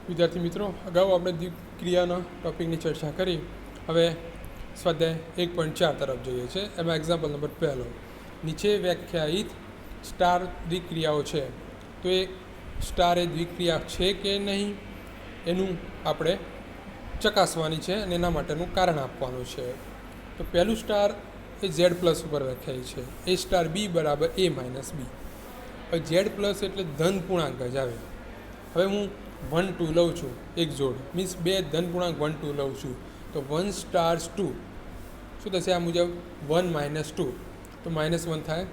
विद्यार्थी मित्रों, अगाऊ આપણે દ્વિક્રિયાના ટોપિકની ચર્ચા કરી. હવે સ્વાધ્યાય 1.4 તરફ જોઈએ છે. એમાં એક્ઝામ્પલ નંબર પહેલો, નીચે વ્યાખ્યાયિત સ્ટાર દ્વિક્રિયાઓ છે, તો એ સ્ટાર એ દ્વિક્રિયા છે કે નહીં એનું આપણે ચકાસવાની છે અને એના માટેનું કારણ આપવાનું છે. તો પહેલું સ્ટાર એ ઝેડ પ્લસ ઉપર વ્યાખ્યાયિત છે. એ સ્ટાર બી બરાબર એ માઇનસ બી. હવે ઝેડ પ્લસ એટલે ધન પૂર્ણાંક જ આવે. હવે હું 1 2 લઉં છું, એક જોડ મીન્સ બે ધન પૂર્ણાંક 1 2 લઉં છું, તો 1 સ્ટાર્સ 2 શું થશે? આ મુજબ 1 માઇનસ 2 તો -1 થાય.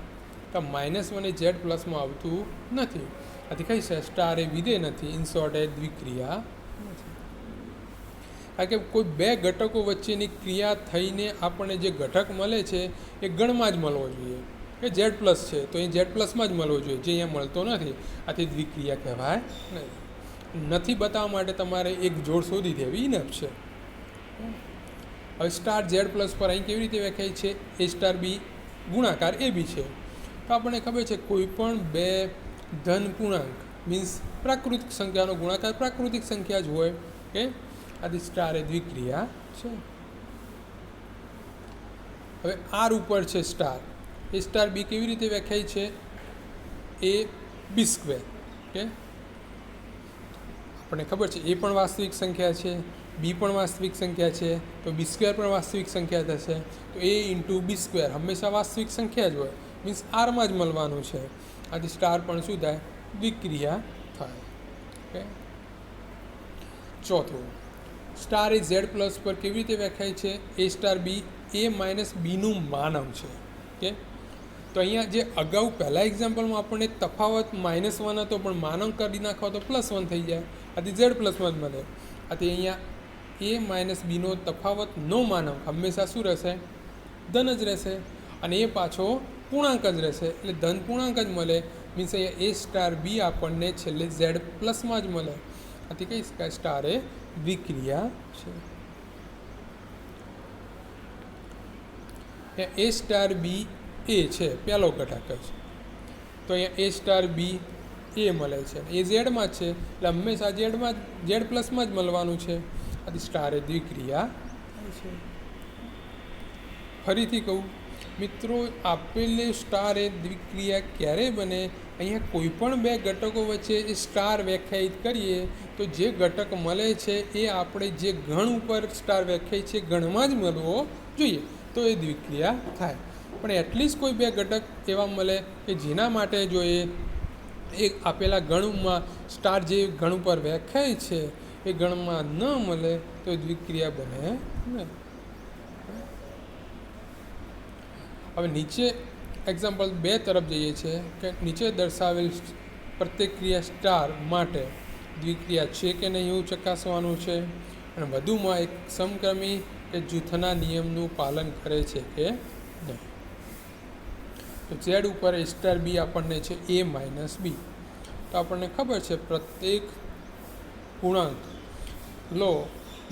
તો -1 એ ઝેડ પ્લસમાં આવતું નથી. આથી કઈ છે? સ્ટાર એ વિધેય નથી, ઇન શોર્ટ એ દ્વિક્રિયા નથી. કારણ કે કોઈ બે ઘટકો વચ્ચેની ક્રિયા થઈને આપણને જે ઘટક મળે છે એ ગણમાં જ મળવો જોઈએ. કે ઝેડ પ્લસ છે તો એ ઝેડ પ્લસમાં જ મળવો જોઈએ, જે અહીંયા મળતો નથી. આથી દ્વિક્રિયા કહેવાય નહીં. નથી બતાવવા માટે તમારે એક જોડ શોધી દેવી ઇનફ છે. હવે સ્ટાર ઝેડ પ્લસ પર અહીં કેવી રીતે વ્યાખ્યાય છે? એ સ્ટાર બી ગુણાકાર એ બી છે. તો આપણને ખબર છે કોઈ પણ બે ધન પૂર્ણાંક મીન્સ પ્રાકૃતિક સંખ્યાનો ગુણાકાર પ્રાકૃતિક સંખ્યા જ હોય કે આથી સ્ટાર એ દ્વિક્રિયા છે. હવે આર ઉપર છે સ્ટાર, એ સ્ટાર બી કેવી રીતે વ્યાખ્યાય છે? એ બી સ્ક્વેર કે આપણને ખબર છે એ પણ વાસ્તવિક સંખ્યા છે, બી પણ વાસ્તવિક સંખ્યા છે, તો બી સ્ક્વેર પણ વાસ્તવિક સંખ્યા થશે. તો એ ઇન્ટુ બી સ્ક્વેર હંમેશા વાસ્તવિક સંખ્યા જ હોય, મીન્સ આરમાં જ મળવાનું છે. આથી સ્ટાર પણ શું થાય? દ્વિક્રિયા થાય. ઓકે. ચોથું, સ્ટાર એ ઝેડ પ્લસ પર કેવી રીતે વ્યાખ્યાય છે? એ સ્ટાર બી એ માઇનસ બીનું માનવ છે. કે તો અહીંયા જે અગાઉ પહેલાં એક્ઝામ્પલમાં આપણને તફાવત -1 હતો, પણ માનવ કરી નાખો તો +1 થઈ જાય. આથી ઝેડ પ્લસમાં જ મળે. આથી અહીંયા એ માઇનસ બીનો તફાવત નો માનવ હંમેશા શું રહેશે? ધન જ રહેશે. અને એ પાછો પૂર્ણાંક જ રહેશે, એટલે ધન પૂર્ણાંક જ મળે. મીન્સ અહીંયા એ સ્ટાર બી આપણને છેલ્લે ઝેડ પ્લસમાં જ મળે. આથી કઈ શકાય? સ્ટાર એ દ્વિક્રિયા છે. એ સ્ટાર બી એ છે પહેલો ઘટક જ, તો અહીંયા એ સ્ટાર બી એ મળે છે. એ ઝેડમાં જ છે એટલે હંમેશા ઝેડ પ્લસમાં જ મળવાનું છે. આથી સ્ટાર એ દ્વિક્રિયા છે. ફરીથી કહું મિત્રો, આપેલે સ્ટાર એ દ્વિક્રિયા ક્યારે બને? અહીંયા કોઈ પણ બે ઘટકો વચ્ચે એ સ્ટાર વ્યાખ્યાયિત કરીએ તો જે ઘટક મળે છે એ આપણે જે ગણ ઉપર સ્ટાર વ્યાખ્યાયિત છે ગણમાં જ મળવો જોઈએ, તો એ દ્વિક્રિયા થાય. પણ એટલીસ્ટ કોઈ બે ઘટક એવા મળે કે જેના માટે જો એ આપેલા ગણમાં સ્ટાર જે ગણ ઉપર વ્યાખ્યાય છે એ ગણમાં ન મળે તો દ્વિક્રિયા બને નહીં. હવે નીચે એક્ઝામ્પલ 2 તરફ જઈએ છીએ કે નીચે દર્શાવેલ પ્રત્યેક ક્રિયા સ્ટાર માટે દ્વિક્રિયા છે કે નહીં એવું ચકાસવાનું છે. અને વધુમાં એક સમક્રમી કે જૂથના નિયમનું પાલન કરે છે કે નહીં. તો ઝેડ ઉપર એ સ્ટાર બી આપણને છે એ માઇનસ બી. તો આપણને ખબર છે પ્રત્યેક પૂર્ણાંક લો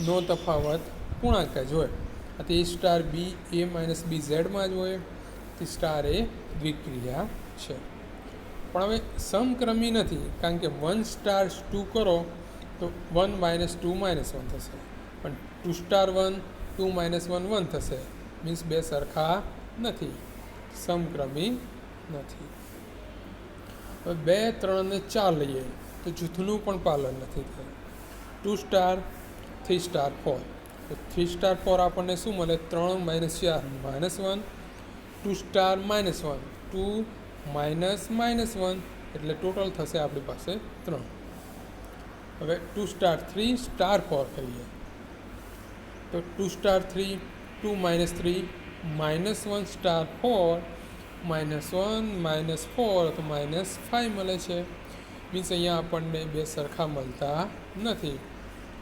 નો તફાવત પૂર્ણાંક જ હોય. આથી એ સ્ટાર બી એ માઇનસ બી ઝેડમાં જ હોય. આથી સ્ટાર એ દ્વિક્રિયા છે. પણ હવે સમક્રમી નથી, કારણ કે 1 સ્ટાર 2 કરો તો 1 માઇનસ 2 -1 થશે, પણ 2 સ્ટાર 1 2 -1 1 થશે. મીન્સ બે સરખા નથી, સમક્રમી નથી. હવે 2 3 અને 4 લઈએ તો જૂથનું પણ પાલન નથી થયું. 2 સ્ટાર 3 સ્ટાર 4, તો 3 સ્ટાર 4 આપણને શું મળે? 3 - 4 -1. 2 સ્ટાર -1 2 -1 એટલે ટોટલ થશે આપણી પાસે 3. હવે 2 સ્ટાર 3 સ્ટાર 4 કરીએ તો 2 સ્ટાર 3 2 -3 -1 સ્ટાર 4 -1 -4 તો -5 મળે છે. મીન્સ અહીંયા આપણને બે સરખા મળતા નથી.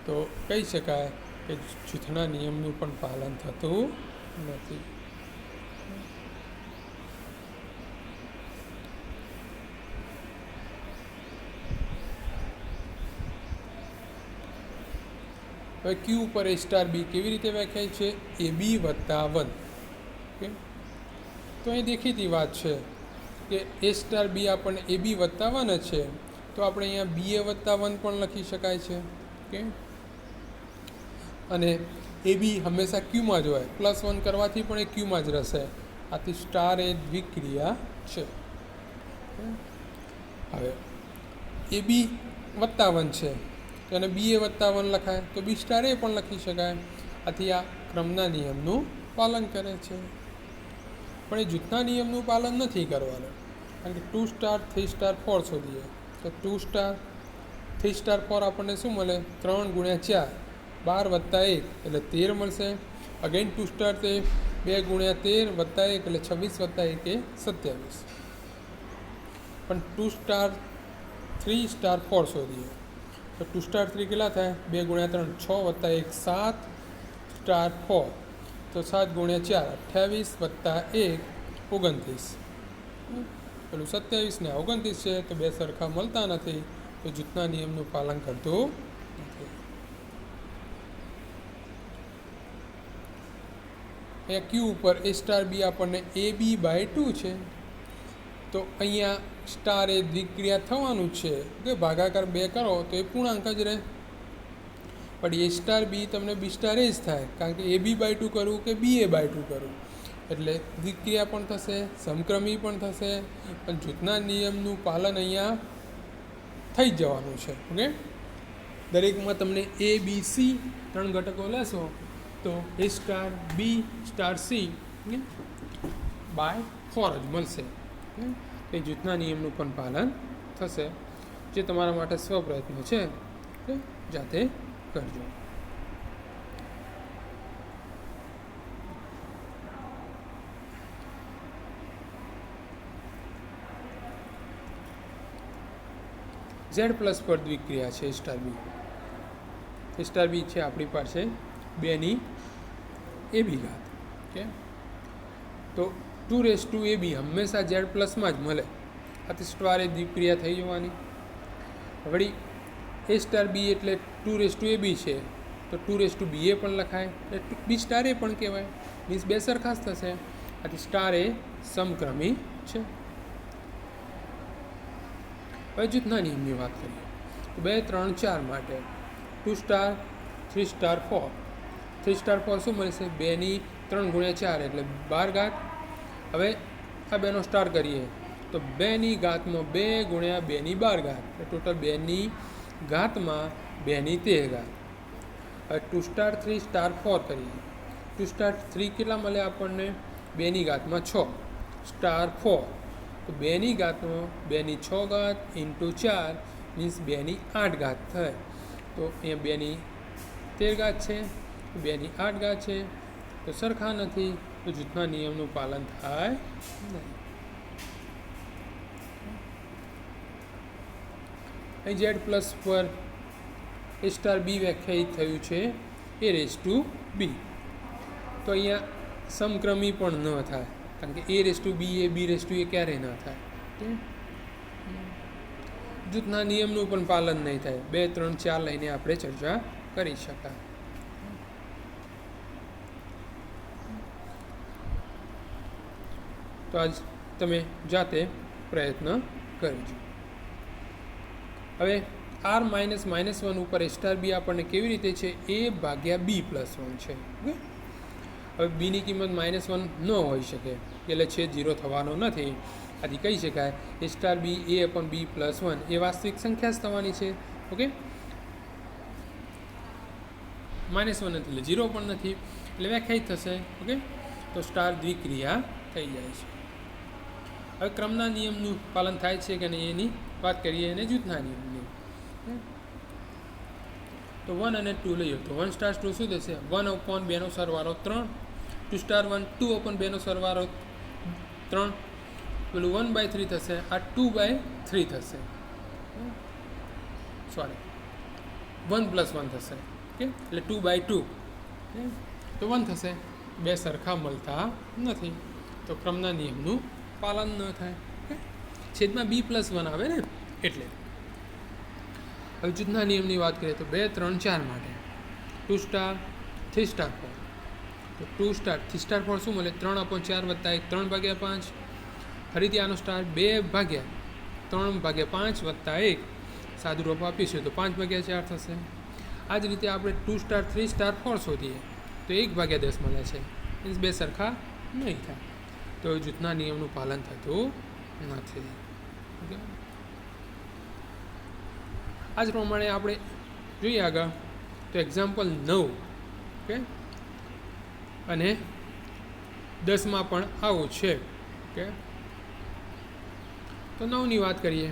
તો કહી શકાય કે જૂથના નિયમનું પણ પાલન થતું નથી. હવે ક્યુ ઉપર એ સ્ટાર બી કેવી રીતે વ્યાખ્યાય છે? એ બી વત્તા 1. ઓકે. તો અહીં દેખીતી વાત છે કે એ સ્ટાર બી આપણને એ બી વત્તા 1 જ છે, તો આપણે અહીંયા બી એ વત્તા 1 પણ લખી શકાય છે. ઓકે, અને એ બી હંમેશા ક્યુમાં જ હોય, +1 કરવાથી પણ એ ક્યુમાં જ રહેશે. આથી સ્ટાર એ દ્વિક્રિયા છે. હવે એ બી +1 છે તો એને બી એ +1 લખાય, તો બી સ્ટાર એ પણ લખી શકાય. આથી આ ક્રમના નિયમનું પાલન કરે છે. પણ એ જૂથના નિયમનું પાલન નથી કરવાનું, કારણ કે 2 સ્ટાર 3 સ્ટાર 4 શોધીએ તો 2 સ્ટાર 3 સ્ટાર 4 આપણને શું મળે? 3 × 4 12 + 1 એટલે 13 મળશે. અગેન 2 સ્ટાર તે 2 × 13 + 1 એટલે 26 + 1 એ 27. પણ 2 સ્ટાર 3 સ્ટાર 4 શોધીએ તો 2 સ્ટાર 3 કેટલા થાય? 2 × 3 6 + 1 7 સ્ટાર 4 તો 7 × 4 28 + 1 29. પેલું 27 ને 29 છે તો બે સરખા મળતા નથી, તો જૂથના નિયમનું પાલન કરતું નથી. અહીંયા ક્યુ ઉપર એ સ્ટાર બી આપણને AB/2 છે, તો અહીંયા સ્ટાર એ દ્વિક્રિયા થવાનું છે કે ભાગાકાર 2 કરો તો એ પૂર્ણાંક જ રહે. પણ એ સ્ટાર બી તમને બી સ્ટાર એ જ થાય, કારણ કે AB/2 કરવું કે BA/2 કરવું એટલે દ્વિક્રિયા પણ થશે, સમક્રમી પણ થશે, પણ જૂથના નિયમનું પાલન અહીંયા થઈ જ જવાનું છે. ઓકે, દરેકમાં તમને ABC 3 ઘટકો લેશો તો A star B star C /4 જ મળશે. એ જૂથના નિયમનું પણ પાલન થશે, જે તમારા માટે સ્વપ્રયત્ન છે, જાતે કરજો. Z+ પર દ્વિક્રિયા છે સ્ટાર બી. સ્ટાર બી છે આપણી પાસે 2 AB ઘાત. ઓકે, તો 2ab હંમેશા Z+ માં જ મળે, આથી સ્ટાર એ દ્વિક્રિયા થઈ જવાની. વળી A સ્ટાર બી એટલે 2ab છે તો 2ba પણ લખાય, એટલે બી સ્ટાર એ પણ કહેવાય, મીન્સ બે સરખા જ થશે. આથી સ્ટાર એ સમક્રમી છે. હવે જૂથના નિયમની વાત કરીએ તો 2 3 4 માટે 2 સ્ટાર 3 સ્ટાર 4. 3 સ્ટાર 4 શું મળશે? 2 3 × 4 એટલે 12 ઘાત. હવે આ બેનો સ્ટાર કરીએ તો 2 ઘાતમાં 2 × 2 12 ઘાત, ટોટલ 2 ઘાતમાં 2 13 ઘાત. હવે 2 સ્ટાર 3 સ્ટાર 4 કરીએ. 2 સ્ટાર 3 કેટલા મળે આપણને? 2 ઘાતમાં 6 સ્ટાર 4, તો 2 ઘાતમાં 2 6 ઘાત × 4 મીન્સ 2 8 ઘાત થાય. તો અહીંયા 2 13 ઘાત છે, 2 8 ઘાત છે, તો સરખા નથી, તો જૂથના નિયમનું પાલન થાય નહીં. અહીં Z+ પર A સ્ટાર બી વ્યાખ્યાયિત થયું છે A⁻B. તો અહીંયા સમક્રમી પણ ન થાય, કારણ કે A⁻B એ B⁻A ક્યારેય ન થાય. જૂથના નિયમનું પણ પાલન નહીં થાય. 2 3 4 લઈને આપણે ચર્ચા કરી શકાય. તો આજ તમે જાતે પ્રયત્ન કરજો. હવે R−1 ઉપર A સ્ટાર બી આપણને કેવી રીતે છે? A/B+1 છે. હવે બીની કિંમત -1 ન હોઈ શકે, એટલે છે 0 થવાનો નથી. આથી કહી શકાય A સ્ટાર બી A/B+1 એ વાસ્તવિક સંખ્યા જ થવાની છે. ઓકે, -1 નથી એટલે 0 પણ નથી, એટલે વ્યાખ્યાયિત થશે. ઓકે, તો સ્ટાર દ્વિક્રિયા થઈ જાય છે. હવે ક્રમના નિયમનું પાલન થાય છે કે નહીં એની વાત કરીએ, અને જૂથના નિયમની. તો 1 અને 2 લઈએ તો 1 સ્ટાર 2 શું થશે? 1/2 નો સરવાળો 3. 2 સ્ટાર 1 2/2 નો સરવાળો 3. પેલું 1/3 થશે, આ 2/3 થશે. સોરી, 1 + 1 થશે. ઓકે, એટલે 2/2 તો 1 થશે. બે સરખા મળતા નથી, તો ક્રમના નિયમનું પાલન ન થાય. છેદમાં B+1 આવે ને એટલે. હવે જૂથના નિયમની વાત કરીએ તો 2 3 4 માટે 2 સ્ટાર 3 સ્ટાર 4. તો 2 સ્ટાર 3 સ્ટાર 4 શું મળે? 3/4 + 1 3/5. ફરીથી આનો સ્ટાર 2/3/5 + 1 સાદું રૂપ આપીશું તો 5/4 થશે. આ જ રીતે આપણે 2 સ્ટાર 3 સ્ટાર 4 શોધીએ તો 1/10 મળે છે, મીન્સ બે સરખા નહીં થાય, તો જૂથના નિયમનું પાલન થતું નથી. ઓકે, આ જ પ્રમાણે આપણે જોઈએ આગળ તો એક્ઝામ્પલ 9. ઓકે, અને 10માં પણ આવું છે. ઓકે, તો 9ની વાત કરીએ.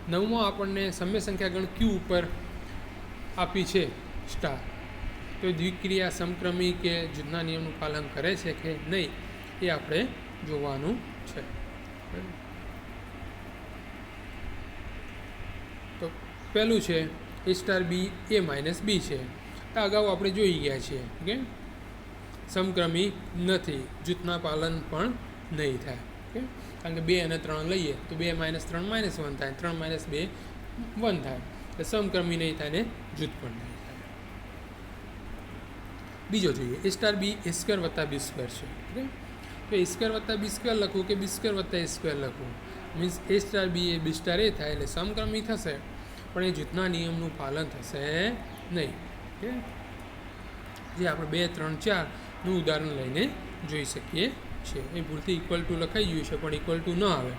9માં આપણને સમય સંખ્યા ગણ ક્યુ ઉપર આપી છે સ્ટાર, તો દ્વિક્રિયા સમક્રમી કે જૂથના નિયમનું પાલન કરે છે કે નહીં એ આપણે જોવાનું છે. તો પહેલું છે A star B A minus B છે. આ અગાઉ આપણે જોઈ ગયા છીએ. ઓકે, સમક્રમી નથી, જૂથના પાલન પણ નહીં થાય. ઓકે, કારણ કે 2 અને 3 લઈએ તો 2 - 3 - 1 થાય, 3 - 2 1 થાય, એટલે સમક્રમી નહીં થાય ને જૂથ પણ નહીં થાય. બીજો જોઈએ A star B A square વત્તા બી સ્ક્વેર છે. ઓકે, તો A સ્ક્વેર વત્તા બી સ્ક્વેર લખવું કે બી સ્ક્વેર વત્તા A સ્ક્વેર લખવું, means A star B A B star A થાય એટલે સમક્રમી થશે પણ એ જૂથના નિયમનું પાલન થશે નહીં. ઓકે, જે આપણે 2, 3, 4નું ઉદાહરણ લઈને જોઈ શકીએ છીએ. એ ભૂલથી ઇક્વલ ટુ લખાઈ ગયું છે પણ ઇક્વલ ટુ ન આવે,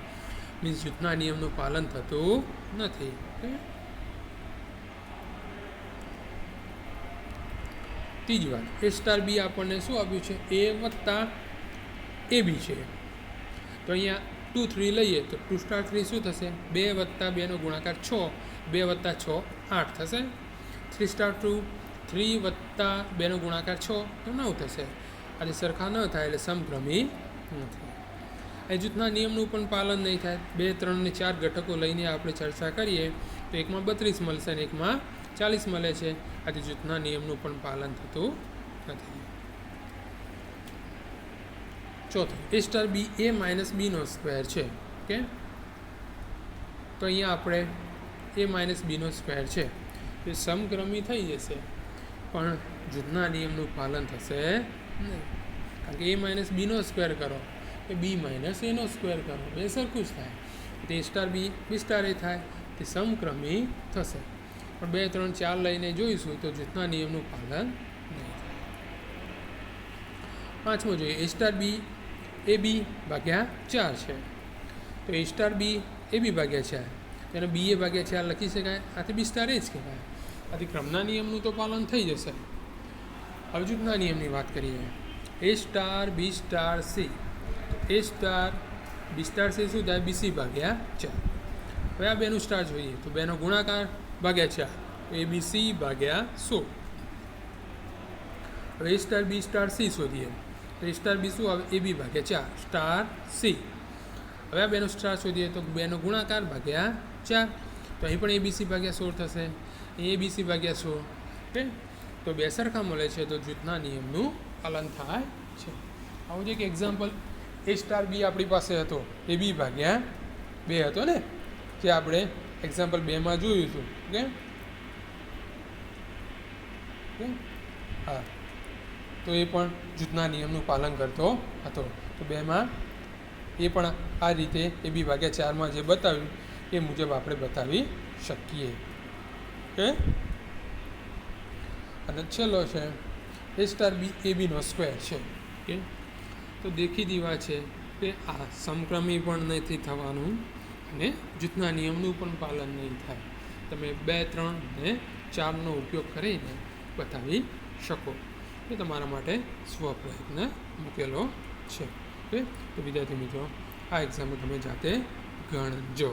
મીન્સ જૂથના નિયમનું પાલન થતું નથી. ઓકે, ત્રીજી વાત, A સ્ટાર બી આપણને શું આપ્યું છે? A વત્તા એ બી છે. તો અહીંયા 2, 3 લઈએ તો 2 સ્ટાર 3 શું થશે? 2 વત્તા 2નો ગુણાકાર 6, 2 વત્તા 6 8 થશે. 3 સ્ટાર 2 3 વત્તા 2નો ગુણાકાર 6 તો 9 થશે. આજે સરખા ન થાય એટલે સમક્રમી નથી. એ જૂથના નિયમનું પણ પાલન નહીં થાય. 2, 3 અને 4 ઘટકો લઈને આપણે ચર્ચા કરીએ તો એકમાં 32 મળશે અને એકમાં 40 મળે છે. આજે જૂથના નિયમનું પણ પાલન થતું નથી. ચોથું, A star B A minus બીનો સ્ક્વેર છે. ઓકે, તો અહીંયા આપણે A માઇનસ બીનો સ્ક્વેર છે, એ સમક્રમી થઈ જશે પણ જૂથના નિયમનું પાલન થશે નહીં. કારણ કે A માઇનસ બીનો સ્ક્વેર કરો કે બી માઇનસ એનો સ્ક્વેર કરો, બે સરખું જ થાય. તો A star B B star A થાય, તે સમક્રમી થશે. પણ 2, 3, 4 લઈને જોઈશું તો જૂથના નિયમનું પાલન નહીં થાય. પાંચમો જોઈએ A સ્ટાર બી એ બી ભાગ્યા 4 છે. તો A સ્ટાર બી એ બી ભાગ્યા 4, તેને બી એ ભાગ્યા 4 લખી શકાય. આથી બી સ્ટાર એ જ કહેવાય. આથી ક્રમના નિયમનું તો પાલન થઈ જશે. હવે જૂથના નિયમની વાત કરીએ. A star B star C, A star B star C શું થાય? BC ભાગ્યા 4. હવે આ બેનું સ્ટાર જોઈએ તો બેનો ગુણાકાર ભાગ્યા 4, ABC ભાગ્યા 100. હવે A star B star C શોધીએ તો A સ્ટાર બી શું આવે? AB ભાગ્યા 4 સ્ટાર સી. હવે આ બેનો સ્ટાર શોધીએ તો બેનો ગુણાકાર ભાગ્યા 4, તો અહીં પણ ABC ભાગ્યા 16 થશે, અહીં ABC ભાગ્યા 16. ઓકે, તો બે સરખા મળે છે તો જૂથના નિયમનું પાલન થાય છે. આવું છે કે એક્ઝામ્પલ A સ્ટાર બી આપણી પાસે હતો, AB ભાગ્યા 2 હતો ને, જે આપણે એક્ઝામ્પલ 2માં જોયું હતું. ઓકે, હા, તો એ પણ જૂથના નિયમનું પાલન કરતો હતો. તો 2માં એ પણ આ રીતે AB ભાગ્યા 4માં જે બતાવ્યું એ મુજબ આપણે બતાવી શકીએ. ઓકે, અને છેલ્લો છે A star B A Bino square છે. ઓકે, તો દેખીતી વાત છે કે આ સમક્રમી પણ નથી થવાનું અને જૂથના નિયમનું પણ પાલન નહીં થાય. તમે 2, 3 અને 4નો ઉપયોગ કરીને બતાવી શકો. એ તમારા માટે સ્વપ્રયત્ન મૂકેલો છે. ઓકે, તો વિદ્યાર્થી મિત્રો આ એક્ઝામ્પલ તમે જાતે ગણજો.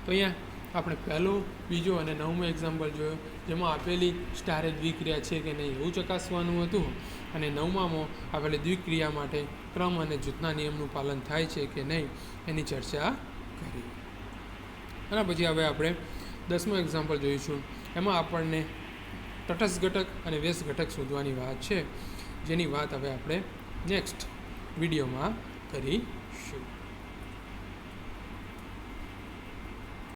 તો અહીંયા આપણે પહેલો, બીજો અને 9મો એક્ઝામ્પલ જોયો, જેમાં આપેલી સ્ટારે દ્વિક્રિયા છે કે નહીં એવું ચકાસવાનું હતું, અને 9મામાં આપેલી દ્વિક્રિયા માટે ક્રમ અને જૂથના નિયમનું પાલન થાય છે કે નહીં એની ચર્ચા કરી. અને પછી હવે આપણે 10મો એક્ઝામ્પલ જોઈશું. એમાં આપણને તટસ્થ ઘટક અને વ્યસ્ત ઘટક શોધવાની વાત છે, જેની વાત હવે આપણે નેક્સ્ટ વિડીયોમાં કરીશું.